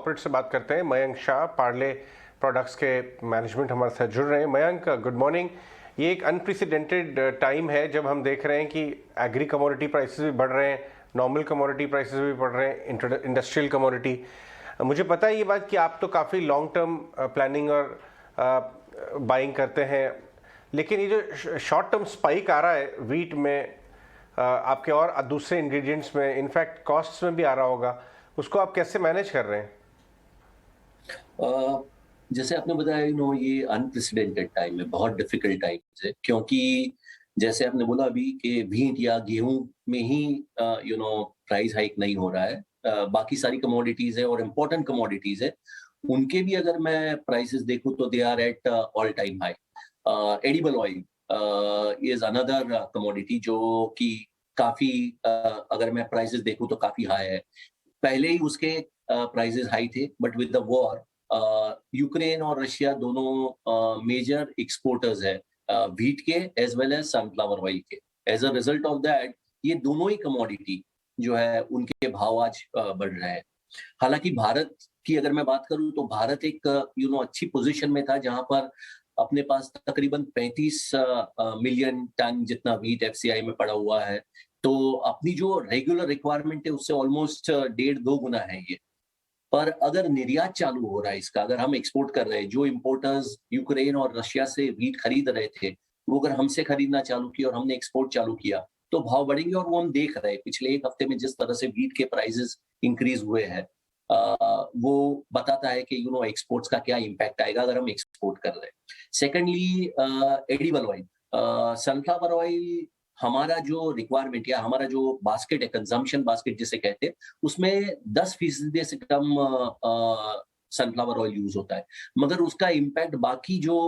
Corporate से बात करते हैं। मयंक शाह पार्ले प्रोडक्ट्स के मैनेजमेंट हमारे साथ जुड़ रहे हैं। Mayank, good morning. ये एक अनप्रेसिडेंटेड टाइम है जब हम देख रहे हैं कि एग्री कमोडिटी प्राइसेस भी बढ़ रहे हैं, नॉर्मल कमोडिटी प्राइसेस भी बढ़ रहे हैं, इंडस्ट्रियल कमोडिटी। मुझे पता है ये बात कि आप तो काफ़ी लॉन्ग टर्म प्लानिंग और बाइंग करते हैं, लेकिन ये जो शॉर्ट टर्म स्पाइक आ रहा है वीट में, आपके और दूसरे इंग्रेडिएंट्स में, इनफैक्ट कॉस्ट्स में भी आ रहा होगा, उसको आप कैसे मैनेज कर रहे हैं? जैसे आपने बताया ये अनप्रेसिडेंटेड टाइम है, बहुत डिफिकल्ट टाइम है, क्योंकि जैसे आपने बोला अभी कि व्हीट या गेहूं में ही प्राइस हाइक नहीं हो रहा है। बाकी सारी कमोडिटीज है और इम्पोर्टेंट कमोडिटीज है, उनके भी अगर मैं प्राइसेस देखूं तो they are at all time high. Edible oil is another commodity जो कि काफी अगर मैं प्राइसेस देखूं तो काफी हाई है। पहले ही उसके प्राइसेस हाई थे, but with the war Ukraine और रशिया दोनों मेजर एक्सपोर्टर्स है व्हीट के as well as sunflower oil के। As a result of that ये दोनों ही कमोडिटी जो है उनके भाव आज बढ़ रहे हैं। हालांकि भारत की अगर मैं बात करूं तो भारत एक अच्छी पोजीशन में था, जहां पर अपने पास तकरीबन 35 मिलियन टन जितना व्हीट एफसीआई में पड़ा हुआ है। तो अपनी जो रेगुलर रिक्वायरमेंट है उससे ऑलमोस्ट 1.5-2 गुना है ये। पर अगर निर्यात चालू हो रहा है इसका, अगर हम एक्सपोर्ट कर रहे हैं, जो इंपोर्टर्स यूक्रेन और रशिया से व्हीट खरीद रहे थे वो अगर हमसे खरीदना चालू किया और हमने एक्सपोर्ट चालू किया तो भाव बढ़ेंगे। और वो हम देख रहे हैं पिछले एक हफ्ते में जिस तरह से व्हीट के प्राइसेस इंक्रीज हुए हैं, वो बताता है कि एक्सपोर्ट्स का क्या इम्पैक्ट आएगा अगर हम एक्सपोर्ट कर रहे हैं। Secondly, edible oil, sunflower oil, हमारा जो रिक्वायरमेंट या हमारा जो बास्केट है, कंजम्पशन बास्केट जिसे कहते हैं, उसमें 10% से कम सनफ्लावर ऑयल यूज होता है। मगर उसका इम्पैक्ट बाकी जो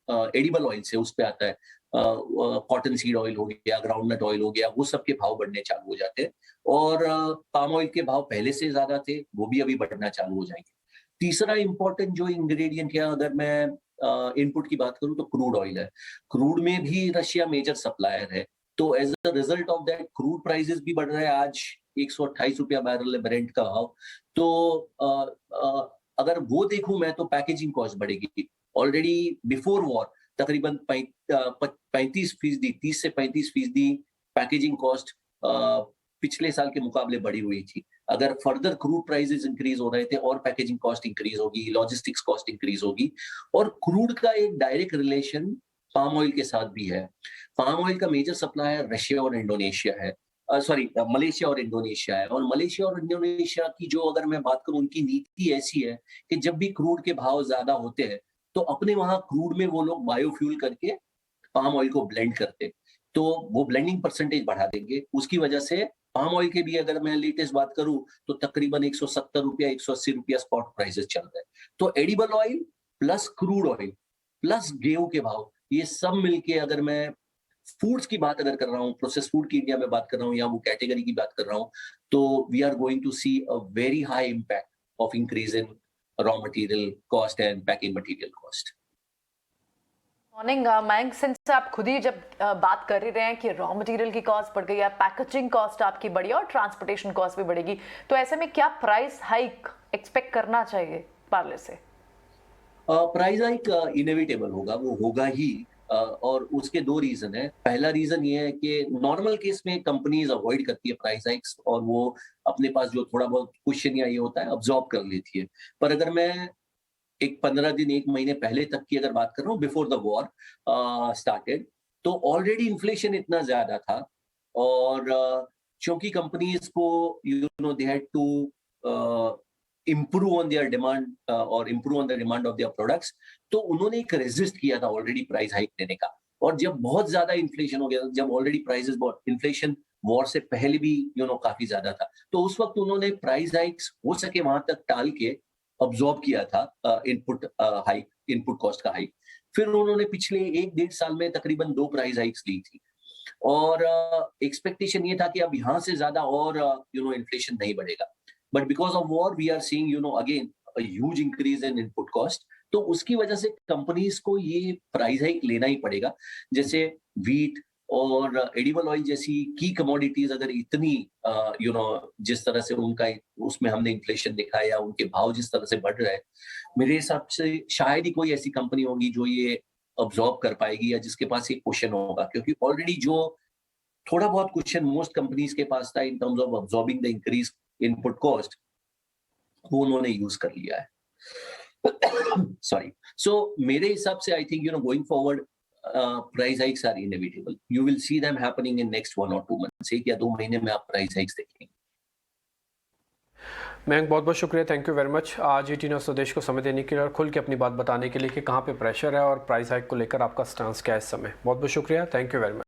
एडिबल ऑयल से उस पर आता है। कॉटन सीड ऑयल हो गया, ग्राउंडनट ऑयल हो गया, वो सब के भाव बढ़ने चालू हो जाते हैं। और पाम ऑयल के भाव पहले से ज्यादा थे, वो भी अभी बढ़ना चालू हो जाएंगे। तीसरा इंपॉर्टेंट जो इंग्रेडिएंट है, अगर मैं इनपुट की बात करूं तो क्रूड ऑयल है। क्रूड में भी रशिया मेजर सप्लायर है, तो as a result of that crude prices भी बढ़ रहे हैं। आज 128 रुपया बैरल है ब्रेंट का भाव। तो अगर वो देखूं मैं तो पैकेजिंग कॉस्ट बढ़ेगी। ऑलरेडी बिफोर वॉर तकरीबन 35%, 30 से 35% पैकेजिंग कॉस्ट पिछले साल के मुकाबले बढ़ी हुई थी। अगर फर्दर क्रूड प्राइसेस इंक्रीज हो रहे थे और पैकेजिंग कॉस्ट इंक्रीज होगी, लॉजिस्टिक्स कॉस्ट इंक्रीज होगी। और क्रूड का एक डायरेक्ट रिलेशन पाम ऑयल के साथ भी है। पाम ऑयल का मेजर सप्लायर रशिया और इंडोनेशिया है, सॉरी मलेशिया और इंडोनेशिया है। और मलेशिया और इंडोनेशिया की जो अगर मैं बात करूं, उनकी नीति ऐसी है कि जब भी क्रूड के भाव ज्यादा होते हैं तो अपने वहां क्रूड में वो लोग बायोफ्यूल करके पाम ऑयल को ब्लेंड करते, तो वो ब्लेंडिंग परसेंटेज बढ़ा देंगे। उसकी वजह से पाम ऑयल के भी अगर मैं लेटेस्ट बात करूं तो तकरीबन 170 रुपया 180 रुपया स्पॉट प्राइसेस चल रहे हैं। तो edible oil plus crude oil plus गेहूं के भाव, ये सब मिलके, अगर मैं फूड्स की बात अगर कर रहा हूँ, प्रोसेस फूड की इंडिया में बात कर रहा हूँ या वो कैटेगरी की बात कर रहा हूँ, तो we are going to see a very high impact of increase in raw material cost and packing material cost. Morning Mayank, since आप खुद ही जब बात कर ही रहे हैं कि रॉ मटेरियल की कॉस्ट बढ़ गई है, पैकेजिंग कॉस्ट आपकी बढ़ी और ट्रांसपोर्टेशन कॉस्ट भी बढ़ेगी, तो ऐसे में क्या प्राइस हाइक एक्सपेक्ट करना चाहिए पार्ले से? प्राइस हाइक इनएविटेबल होगा, वो होगा ही। और उसके दो रीजन है। पहला रीजन ये है कि नॉर्मल केस में कंपनीज अवॉइड करती है प्राइस हाइक्स, और वो अपने पास जो थोड़ा बहुत क्वेश्चन या ये होता है अब्सॉर्ब कर लेती है। पर अगर मैं एक 15 दिन 1 महीने पहले तक की अगर बात कर रहा हूँ, बिफोर द वॉर स्टार्टेड, तो ऑलरेडी इन्फ्लेशन इतना ज्यादा था। और क्योंकि कंपनीज को they had to improve on their demand और improve on the demand of their products, तो उन्होंने एक रेजिस्ट किया था ऑलरेडी प्राइस हाइक देने का। और जब बहुत ज्यादा इन्फ्लेशन हो गया, जब ऑलरेडी प्राइसेस बहुत, इन्फ्लेशन वॉर से पहले भी काफी ज्यादा था, तो उस वक्त उन्होंने प्राइस हाइक्स हो सके वहां तक टाल के अब्सॉर्ब किया था इनपुट कॉस्ट का हाइक। फिर उन्होंने पिछले 1-1.5 साल में तकरीबन 2 प्राइस हाइक्स ली थी। और एक्सपेक्टेशन ये था कि अब यहाँ से ज्यादा और इन्फ्लेशन नहीं बढ़ेगा। But because of war we are seeing again a huge increase in input cost. तो उसकी वजह से कंपनीज को ये प्राइस हाइक लेना ही पड़ेगा। जैसे व्हीट और एडिबल ऑयल जैसी की कमोडिटीज अगर इतनी जिस तरह से उनका उसमें हमने इन्फ्लेशन देखा है या उनके भाव जिस तरह से बढ़ रहे हैं, मेरे हिसाब से शायद ही कोई ऐसी कंपनी होगी जो ये अब्सॉर्ब कर पाएगी या जिसके पास ये क्वेश्चन होगा, क्योंकि ऑलरेडी जो थोड़ा बहुत क्वेश्चन मोस्ट कंपनीज के पास था in terms of absorbing the increase input cost, वो उन्होंने यूज कर लिया है। सॉरी। सो मेरे हिसाब से I think going forward price hikes are inevitable. You will see them happening in next 1 or 2 months. 1 या 2 महीने में आप प्राइस हाइक्स देखेंगे। मयंक, बहुत बहुत शुक्रिया, थैंक यू वेरी मच आज ET न्यूज़ स्वदेश को समय देने के लिए और खुल के अपनी बात बताने के लिए कि कहाँ पे प्रेशर है और प्राइस हाइक को लेकर आपका स्टांस क्या है इस समय। बहुत बहुत शुक्रिया, थैंक यू वेरी मच।